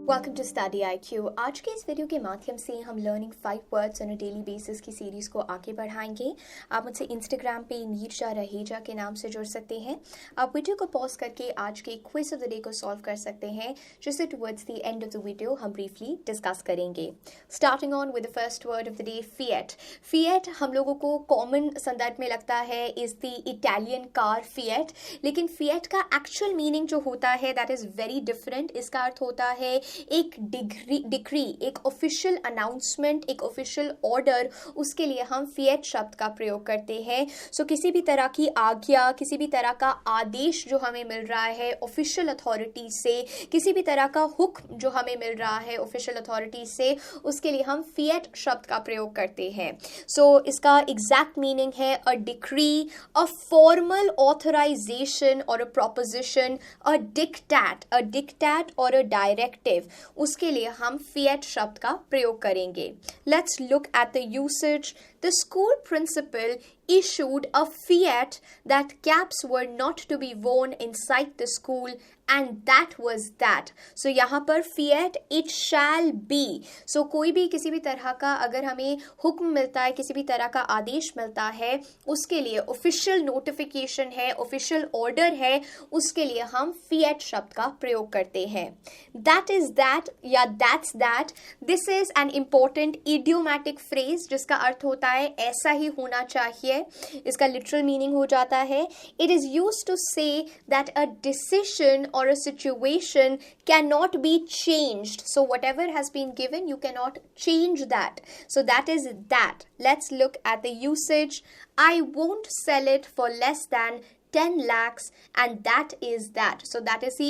Welcome to study IQ। आज के इस वीडियो के माध्यम से हम learning 5 words on a daily basis की सीरीज़ को आगे बढ़ाएंगे। आप मुझसे इंस्टाग्राम पे नीरजा रहेजा के नाम से जुड़ सकते हैं। आप वीडियो को पॉज करके आज के क्विज ऑफ द डे को सॉल्व कर सकते हैं, जिसे towards the end of the video हम ब्रीफली डिस्कस करेंगे। Starting on with the first word of the day, fiat. Fiat हम लोगों को कॉमन संदर्भ में लगता है is the Italian car fiat, लेकिन फिएट का एक्चुअल मीनिंग जो होता है दैट इज़ वेरी डिफरेंट। इसका अर्थ होता है एक डिक्री, एक ऑफिशियल अनाउंसमेंट, एक ऑफिशियल ऑर्डर, उसके लिए हम फिएट शब्द का प्रयोग करते हैं। सो किसी भी तरह की आज्ञा, किसी भी तरह का आदेश जो हमें मिल रहा है ऑफिशियल अथॉरिटी से, किसी भी तरह का हुक्म जो हमें मिल रहा है ऑफिशियल अथॉरिटी से, उसके लिए हम फिएट शब्द का प्रयोग करते हैं। सो इसका एग्जैक्ट मीनिंग है a decree, a formal authorization और अ प्रोपोजिशन, अ डिक्टैट और अ डायरेक्टिव, उसके लिए हम फिएट शब्द का प्रयोग करेंगे। Let's look at the usage. The school principal issued a fiat that caps were not to be worn inside the school and that was that. So यहाँ पर fiat it shall be. So कोई भी किसी भी तरह का अगर हमें हुक्म मिलता है, किसी भी तरह का आदेश मिलता है, उसके लिए ऑफिशियल नोटिफिकेशन है, ऑफिशियल ऑर्डर है, उसके लिए हम fiat शब्द का प्रयोग करते हैं। That is that या that's that. This is an important idiomatic phrase जिसका अर्थ होता है ऐसा ही होना चाहिए। इसका लिटरल मीनिंग हो जाता है it is used to say that a decision और a situation can not be changed. So whatever has been given you can not change that. So that is that. Let's look at the usage. I won't sell it for less than 10 lakhs and that is that. So that is the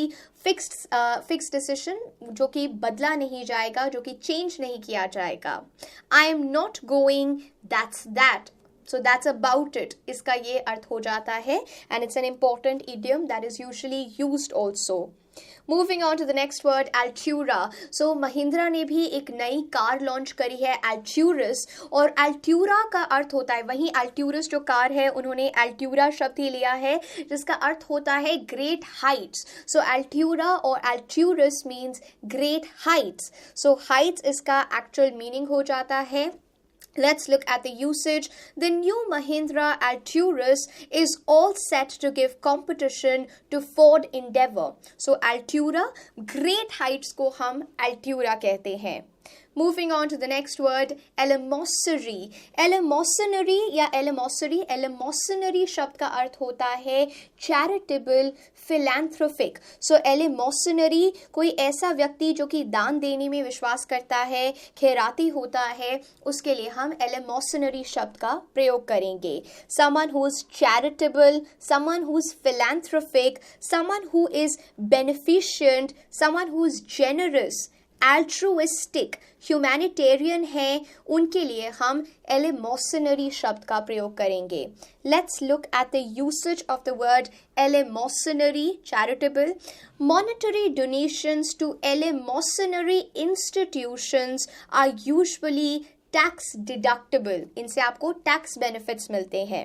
fixed decision जो कि बदला नहीं जाएगा, जो कि change नहीं किया जाएगा। I am not going, that's that. So that's about it. इसका ये अर्थ हो जाता है and it's an important idiom that is usually used also. Moving on to the next word, Altura. So Mahindra ने भी एक नई कार लॉन्च करी है Alturas, और Altura का अर्थ होता है, वहीं Alturas जो कार है उन्होंने Altura शब्द ही लिया है जिसका अर्थ होता है great heights. So Altura और Alturas means great heights. So heights इसका actual meaning हो जाता है। Let's look at the usage. The new Mahindra Alturas is all set to give competition to Ford Endeavour. So Altura, great heights को हम Altura कहते हैं। Moving on to the next word, Eleemosynary. Eleemosynary या Eleemosynary शब्द का अर्थ होता है charitable, philanthropic. So Eleemosynary कोई ऐसा व्यक्ति जो कि दान देने में विश्वास करता है, खैराती होता है, उसके लिए हम Eleemosynary शब्द का प्रयोग करेंगे। Someone who is charitable, someone who is philanthropic, someone who is beneficent, someone who is generous, altruistic, humanitarian है, उनके लिए हम Eleemosynary शब्द का प्रयोग करेंगे। Let's look at the usage of the word Eleemosynary, charitable. Monetary donations to Eleemosynary institutions are usually tax deductible, इनसे आपको टैक्स बेनिफिट्स मिलते हैं।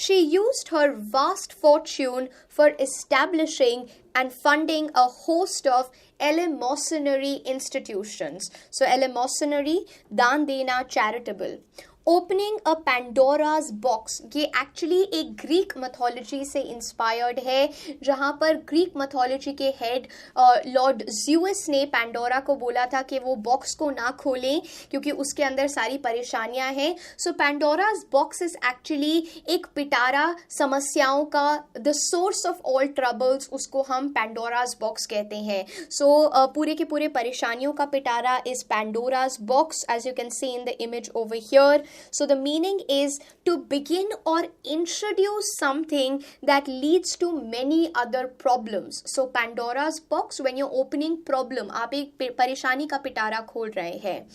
She used her vast fortune for establishing and funding a host of Eleemosynary institutions. So Eleemosynary, दान देना, charitable. Opening a Pandoras Box, ये actually एक Greek mythology से inspired है, जहाँ पर ग्रीक मैथोलॉजी के हेड लॉर्ड ज़्यूस ने पैंडोरा को बोला था कि वो बॉक्स को ना खोलें क्योंकि उसके अंदर सारी परेशानियाँ हैं। सो पैंडोरास बॉक्स इज एक्चुअली एक पिटारा समस्याओं का, the source of all troubles, उसको हम पैंडोरास बॉक्स कहते हैं। सो पूरे के पूरे परेशानियों का पिटारा is Pandora's box, as you can see in the image over here. So the meaning is to begin or introduce something that leads to many other problems. So Pandora's box, when you're opening problem, आप एक परेशानी का पिटारा खोल रहे हैं।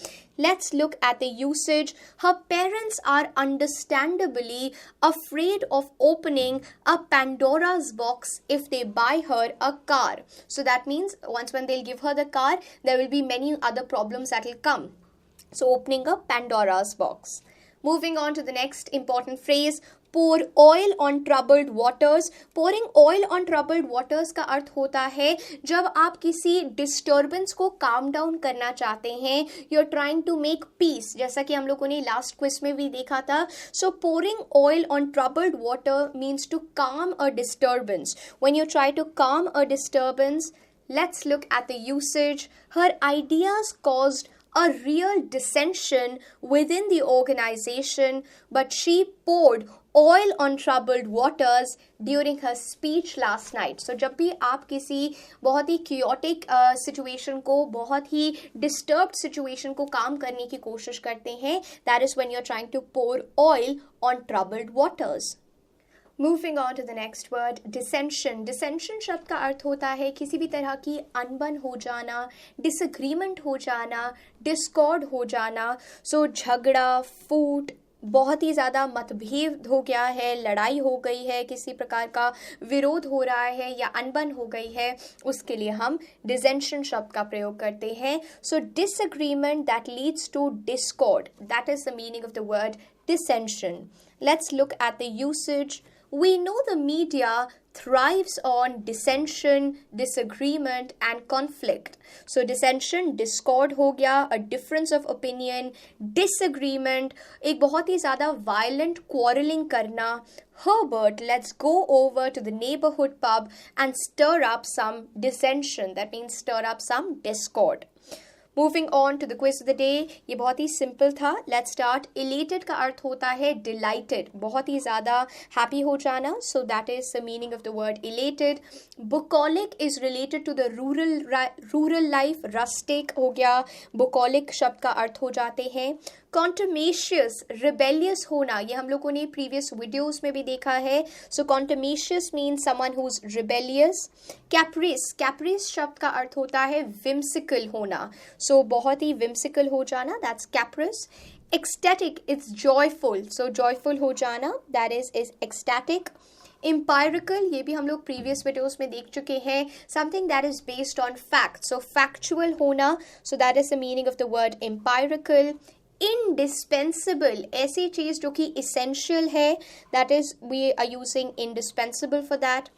Let's look at the usage. Her parents are understandably afraid of opening a Pandora's box if they buy her a car. So that means once when they'll give her the car, there will be many other problems that will come. So opening a Pandora's box. Moving on to the next important phrase, pour oil on troubled waters. pouring oil on troubled waters का अर्थ होता है जब आप किसी disturbance को calm down करना चाहते हैं, you're trying to make peace, जैसा कि हम लोगों ने last quiz में भी देखा था. So pouring oil on troubled water means to calm a disturbance. When you try to calm a disturbance, let's look at the usage. Her ideas caused a real dissension within the organization, but she poured oil on troubled waters during her speech last night. So जब भी आप किसी बहुत ही chaotic situation को, बहुत ही disturbed situation को काम करने की कोशिश करते हैं, that is when you're trying to pour oil on troubled waters. Moving on to the next word, dissension. Dissension शब्द का अर्थ होता है किसी भी तरह की अनबन हो जाना, disagreement हो जाना, discord हो जाना. So झगड़ा, फूट, बहुत ही ज़्यादा मतभेद हो गया है, लड़ाई हो गई है, किसी प्रकार का विरोध हो रहा है या अनबन हो गई है, उसके लिए हम dissension शब्द का प्रयोग करते हैं. So disagreement that leads to discord, that is the meaning of the word dissension. Let's look at the usage. We know the media thrives on dissension, disagreement and conflict. So dissension, discord हो गया, a difference of opinion, disagreement, एक बहुत ही ज़्यादा violent quarreling करना. Herbert, let's go over to the neighborhood pub and stir up some dissension. That means stir up some discord. Moving on to the quiz of the day. ये बहुत ही simple था. Let's start. Elated का अर्थ होता है delighted, बहुत ही ज़्यादा happy हो जाना. So that is the meaning of the word elated. Bucolic is related to the rural life. Rustic हो गया. Bucolic शब्द का अर्थ हो जाते हैं. Contumacious, rebellious होना, ये हम लोगों ने previous videos में भी देखा है. So contumacious means someone who's rebellious. Caprice, caprice शब्द का अर्थ होता है whimsical होना. So बहुत ही whimsical हो जाना, that's caprice. Ecstatic, it's joyful. So joyful हो जाना, that is ecstatic. Empirical, ये भी हम लोग previous videos में देख चुके हैं. Something that is based on fact. So factual होना, so that is the meaning of the word empirical. Indispensable, ऐसी चीज़ जो कि essential है, that is we are using indispensable for that.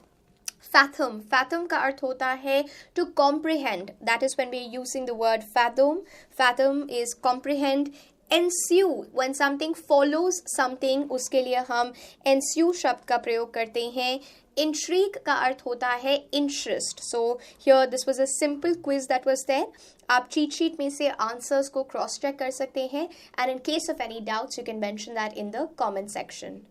Fathom, fathom का अर्थ होता है to comprehend, that is when we are using the word fathom. Fathom is comprehend. Ensue, when something follows something, उसके लिए हम ensue शब्द का प्रयोग करते हैं. Intrigue का अर्थ होता है interest. So here this was a simple quiz that was there. आप cheat sheet में से answers को cross check कर सकते हैं, and in case of any doubts you can mention that in the comment section.